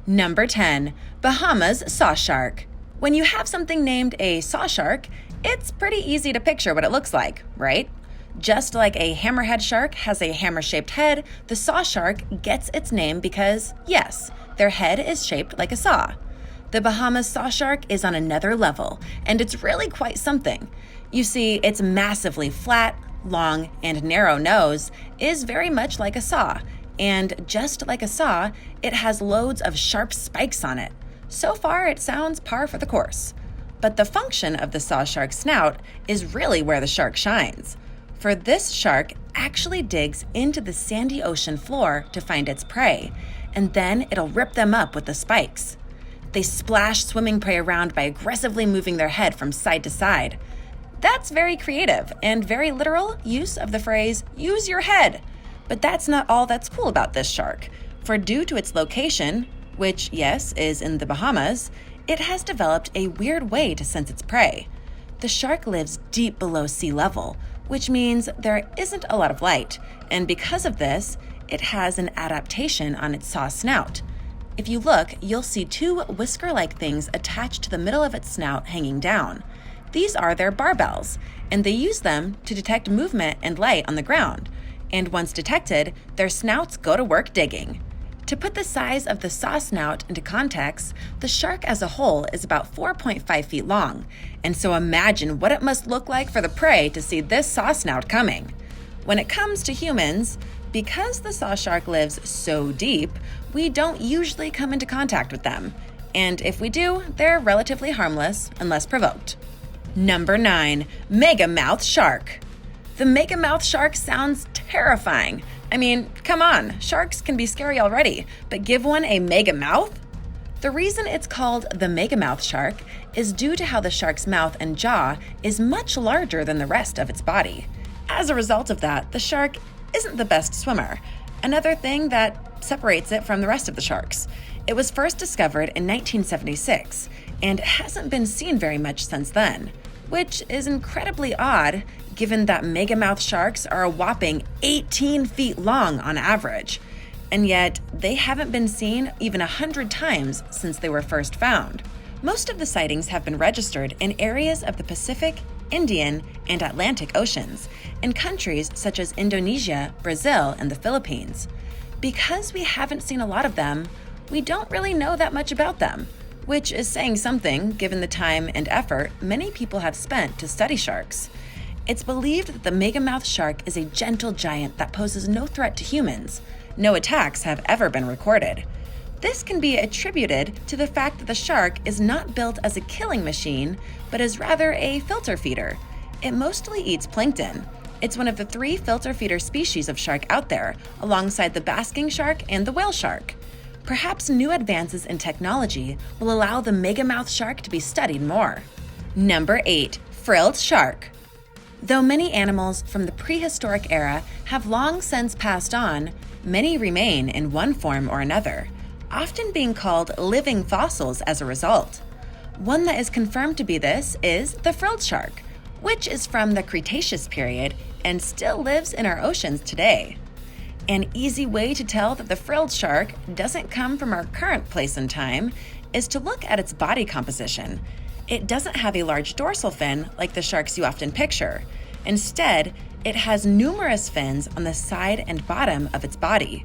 Number 10. Bahamas Sawshark. When you have something named a sawshark, it's pretty easy to picture what it looks like, right? Just like a hammerhead shark has a hammer-shaped head, the sawshark gets its name because, yes, their head is shaped like a saw. The Bahamas Sawshark is on another level, and it's really quite something. You see, its massively flat, long, and narrow nose is very much like a saw, and just like a saw, it has loads of sharp spikes on it. So far, it sounds par for the course. But the function of the sawshark's snout is really where the shark shines. For this shark actually digs into the sandy ocean floor to find its prey, and then it'll rip them up with the spikes. They splash swimming prey around by aggressively moving their head from side to side. That's very creative and very literal use of the phrase, use your head. But that's not all that's cool about this shark, for due to its location, which, yes, is in the Bahamas, it has developed a weird way to sense its prey. The shark lives deep below sea level, which means there isn't a lot of light, and because of this, it has an adaptation on its saw snout. If you look, you'll see two whisker-like things attached to the middle of its snout hanging down. These are their barbels, and they use them to detect movement and light on the ground. And once detected, their snouts go to work digging. To put the size of the saw snout into context, the shark as a whole is about 4.5 feet long, and so imagine what it must look like for the prey to see this saw snout coming. When it comes to humans, because the saw shark lives so deep, we don't usually come into contact with them, and if we do, they're relatively harmless unless provoked. Number 9. Megamouth Shark. The Megamouth Shark sounds terrifying. I mean, come on, sharks can be scary already, but give one a mega mouth? The reason it's called the Megamouth Shark is due to how the shark's mouth and jaw is much larger than the rest of its body. As a result of that, the shark isn't the best swimmer, another thing that separates it from the rest of the sharks. It was first discovered in 1976 and hasn't been seen very much since then, which is incredibly odd given that megamouth sharks are a whopping 18 feet long on average, and yet they haven't been seen even 100 times since they were first found. Most of the sightings have been registered in areas of the Pacific, Indian, and Atlantic Oceans, in countries such as Indonesia, Brazil, and the Philippines. Because we haven't seen a lot of them, we don't really know that much about them, which is saying something given the time and effort many people have spent to study sharks. It's believed that the megamouth shark is a gentle giant that poses no threat to humans. No attacks have ever been recorded. This can be attributed to the fact that the shark is not built as a killing machine, but is rather a filter feeder. It mostly eats plankton. It's one of the 3 filter feeder species of shark out there, alongside the basking shark and the whale shark. Perhaps new advances in technology will allow the megamouth shark to be studied more. Number 8. Frilled Shark. Though many animals from the prehistoric era have long since passed on, many remain in one form or another, often being called living fossils as a result. One that is confirmed to be this is the frilled shark, which is from the Cretaceous period and still lives in our oceans today. An easy way to tell that the frilled shark doesn't come from our current place in time is to look at its body composition. It doesn't have a large dorsal fin like the sharks you often picture. Instead, it has numerous fins on the side and bottom of its body.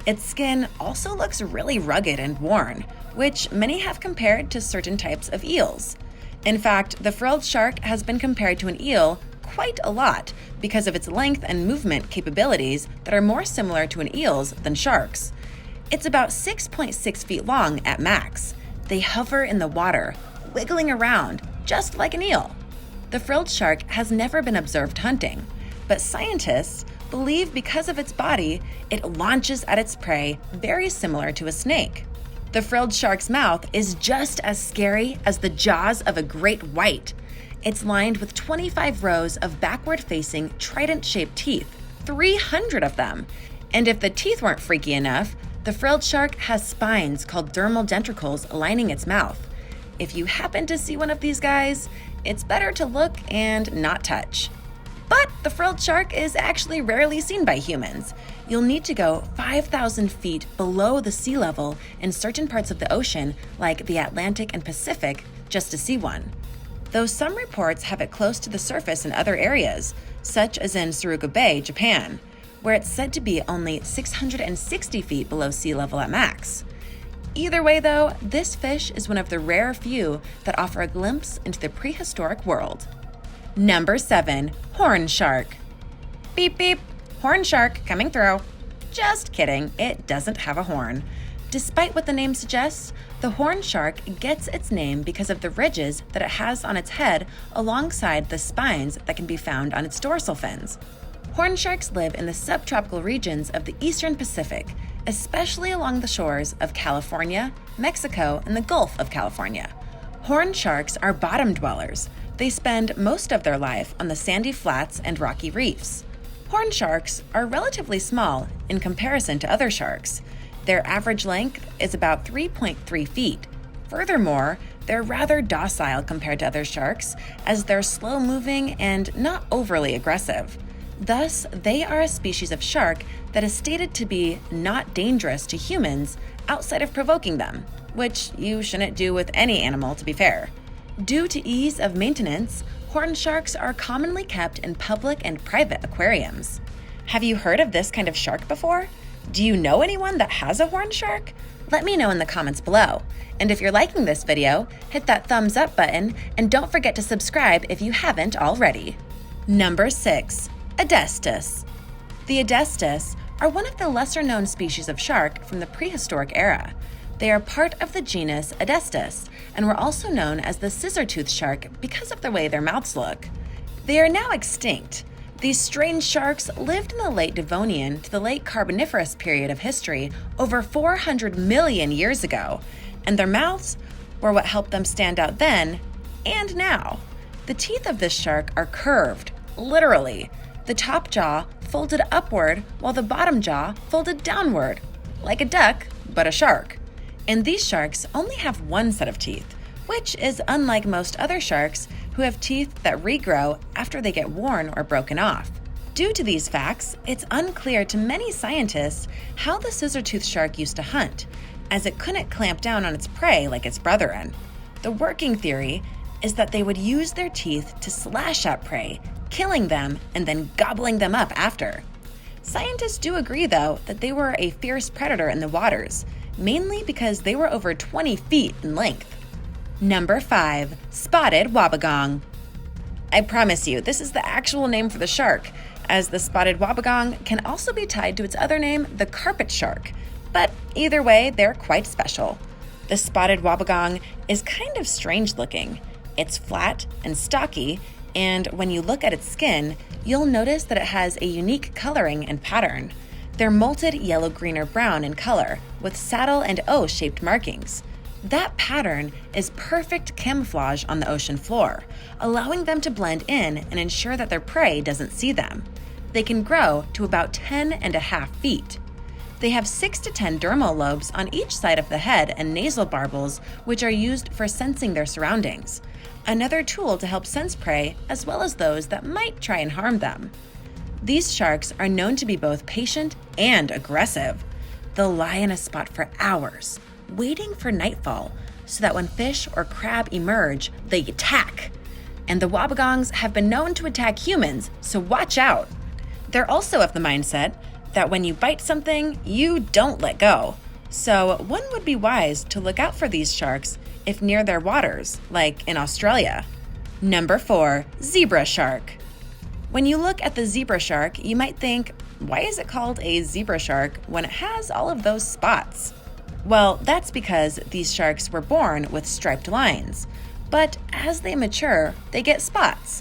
Its skin also looks really rugged and worn, which many have compared to certain types of eels. In fact, the frilled shark has been compared to an eel quite a lot because of its length and movement capabilities that are more similar to an eel's than sharks. It's about 6.6 feet long at max. They hover in the water, wiggling around, just like an eel. The frilled shark has never been observed hunting, but scientists believe because of its body, it launches at its prey very similar to a snake. The frilled shark's mouth is just as scary as the jaws of a great white. It's lined with 25 rows of backward-facing trident-shaped teeth, 300 of them. And if the teeth weren't freaky enough, the frilled shark has spines called dermal dentricles lining its mouth. If you happen to see one of these guys, it's better to look and not touch. But the frilled shark is actually rarely seen by humans. You'll need to go 5,000 feet below the sea level in certain parts of the ocean, like the Atlantic and Pacific, just to see one. Though some reports have it close to the surface in other areas, such as in Suruga Bay, Japan, where it's said to be only 660 feet below sea level at max. Either way though, this fish is one of the rare few that offer a glimpse into the prehistoric world. Number 7. Horn shark. Beep beep, horn shark coming through. Just kidding, it doesn't have a horn. Despite what the name suggests, the horn shark gets its name because of the ridges that it has on its head alongside the spines that can be found on its dorsal fins. Horn sharks live in the subtropical regions of the eastern Pacific, especially along the shores of California, Mexico, and the Gulf of California. Horn sharks are bottom dwellers. They spend most of their life on the sandy flats and rocky reefs. Horn sharks are relatively small in comparison to other sharks. Their average length is about 3.3 feet. Furthermore, they're rather docile compared to other sharks, as they're slow-moving and not overly aggressive. Thus, they are a species of shark that is stated to be not dangerous to humans outside of provoking them, which you shouldn't do with any animal, to be fair. Due to ease of maintenance, horn sharks are commonly kept in public and private aquariums. Have you heard of this kind of shark before? Do you know anyone that has a horn shark? Let me know in the comments below. And if you're liking this video, hit that thumbs up button and don't forget to subscribe if you haven't already. Number 6. Adeustus. The Adeustus are one of the lesser-known species of shark from the prehistoric era. They are part of the genus Adeustus and were also known as the Scissor-Tooth shark because of the way their mouths look. They are now extinct. These strange sharks lived in the late Devonian to the late Carboniferous period of history over 400 million years ago, and their mouths were what helped them stand out then and now. The teeth of this shark are curved, literally. The top jaw folded upward while the bottom jaw folded downward, like a duck, but a shark. And these sharks only have one set of teeth, which is unlike most other sharks who have teeth that regrow after they get worn or broken off. Due to these facts, it's unclear to many scientists how the scissor-tooth shark used to hunt, as it couldn't clamp down on its prey like its brethren. The working theory is that they would use their teeth to slash at prey, killing them and then gobbling them up after. Scientists do agree, though, that they were a fierce predator in the waters, mainly because they were over 20 feet in length. Number 5. Spotted Wobbegong. I promise you, this is the actual name for the shark, as the spotted Wobbegong can also be tied to its other name, the carpet shark. But either way, they're quite special. The spotted Wobbegong is kind of strange looking. It's flat and stocky, and when you look at its skin, you'll notice that it has a unique coloring and pattern. They're molted yellow, green, or brown in color, with saddle and O-shaped markings. That pattern is perfect camouflage on the ocean floor, allowing them to blend in and ensure that their prey doesn't see them. They can grow to about 10.5 feet. They have 6 to 10 dermal lobes on each side of the head and nasal barbels, which are used for sensing their surroundings. Another tool to help sense prey, as well as those that might try and harm them. These sharks are known to be both patient and aggressive. They'll lie in a spot for hours, waiting for nightfall, so that when fish or crab emerge, they attack. And the Wobbegongs have been known to attack humans, so watch out. They're also of the mindset that when you bite something, you don't let go. So one would be wise to look out for these sharks if near their waters, like in Australia. Number 4. Zebra shark. When you look at the zebra shark, you might think, why is it called a zebra shark when it has all of those spots? Well, that's because these sharks were born with striped lines, but as they mature, they get spots.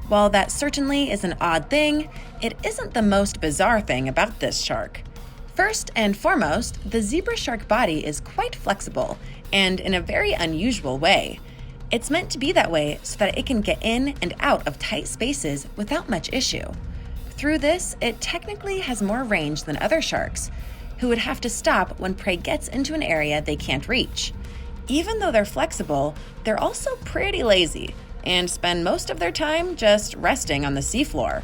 While that certainly is an odd thing, it isn't the most bizarre thing about this shark. First and foremost, the zebra shark body is quite flexible and in a very unusual way. It's meant to be that way so that it can get in and out of tight spaces without much issue. Through this, it technically has more range than other sharks, who would have to stop when prey gets into an area they can't reach. Even though they're flexible, they're also pretty lazy, and spend most of their time just resting on the seafloor.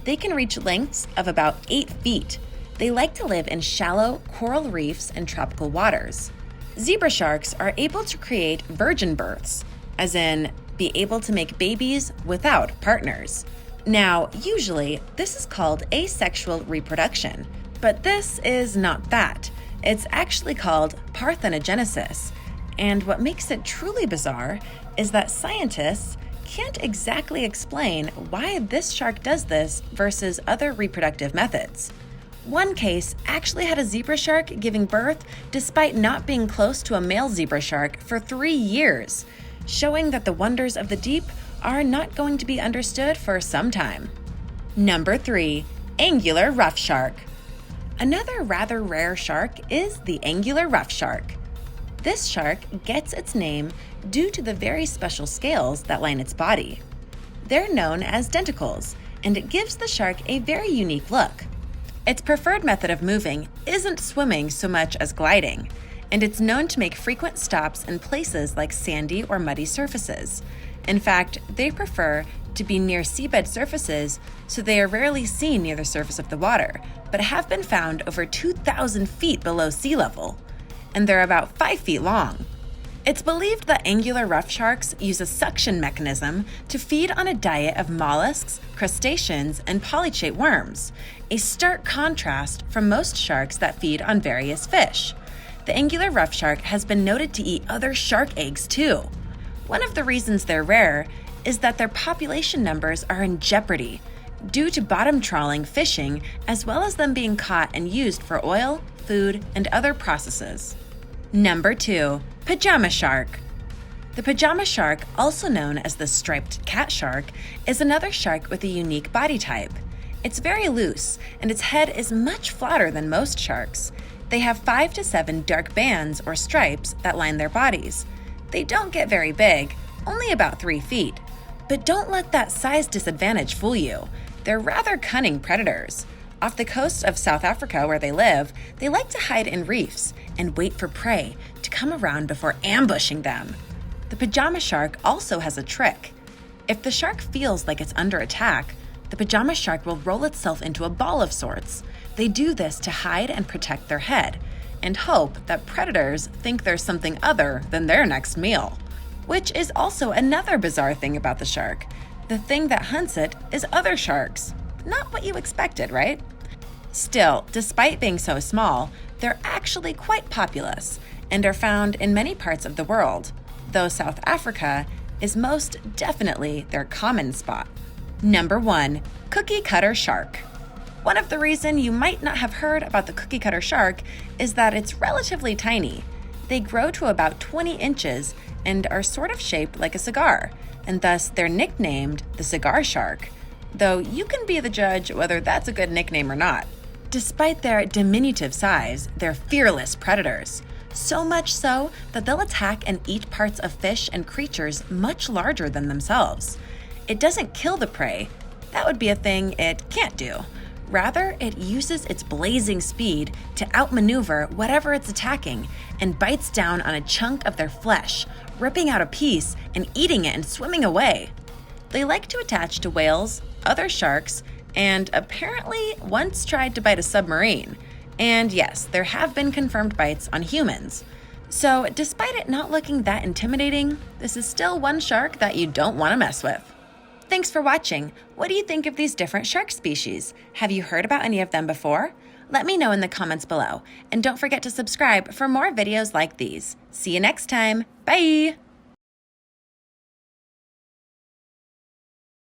They can reach lengths of about 8 feet. They like to live in shallow coral reefs and tropical waters. Zebra sharks are able to create virgin births, as in be able to make babies without partners. Now, usually, this is called asexual reproduction, but this is not that. It's actually called parthenogenesis, and what makes it truly bizarre is that scientists can't exactly explain why this shark does this versus other reproductive methods. One case actually had a zebra shark giving birth despite not being close to a male zebra shark for 3 years, showing that the wonders of the deep are not going to be understood for some time. Number 3. Angular rough shark. Another rather rare shark is the angular rough shark. This shark gets its name due to the very special scales that line its body. They're known as denticles, and it gives the shark a very unique look. Its preferred method of moving isn't swimming so much as gliding, and it's known to make frequent stops in places like sandy or muddy surfaces. In fact, they prefer to be near seabed surfaces, so they are rarely seen near the surface of the water, but have been found over 2,000 feet below sea level, and they're about 5 feet long. It's believed that angular rough sharks use a suction mechanism to feed on a diet of mollusks, crustaceans, and polychaete worms, a stark contrast from most sharks that feed on various fish. The angular rough shark has been noted to eat other shark eggs too. One of the reasons they're rare is that their population numbers are in jeopardy due to bottom trawling, fishing, as well as them being caught and used for oil, food, and other processes. Number 2. Pajama shark. The pajama shark, also known as the striped cat shark, is another shark with a unique body type. It's very loose, and its head is much flatter than most sharks. They have 5 to 7 dark bands or stripes that line their bodies. They don't get very big, only about 3 feet. But don't let that size disadvantage fool you. They're rather cunning predators. Off the coast of South Africa where they live, they like to hide in reefs and wait for prey to come around before ambushing them. The pajama shark also has a trick. If the shark feels like it's under attack, the pajama shark will roll itself into a ball of sorts. They do this to hide and protect their head, and hope that predators think there's something other than their next meal. Which is also another bizarre thing about the shark. The thing that hunts it is other sharks. Not what you expected, right? Still, despite being so small, they're actually quite populous and are found in many parts of the world, though South Africa is most definitely their common spot. Number 1. Cookie cutter shark. One of the reasons you might not have heard about the cookie cutter shark is that it's relatively tiny. They grow to about 20 inches and are sort of shaped like a cigar, and thus they're nicknamed the cigar shark, though you can be the judge whether that's a good nickname or not. Despite their diminutive size, they're fearless predators, so much so that they'll attack and eat parts of fish and creatures much larger than themselves. It doesn't kill the prey. That would be a thing it can't do. Rather, it uses its blazing speed to outmaneuver whatever it's attacking and bites down on a chunk of their flesh, ripping out a piece and eating it and swimming away. They like to attach to whales, other sharks, and apparently once tried to bite a submarine. And yes, there have been confirmed bites on humans. So despite it not looking that intimidating, this is still one shark that you don't want to mess with. Thanks for watching. What do you think of these different shark species? Have you heard about any of them before? Let me know in the comments below. And don't forget to subscribe for more videos like these. See you next time. Bye!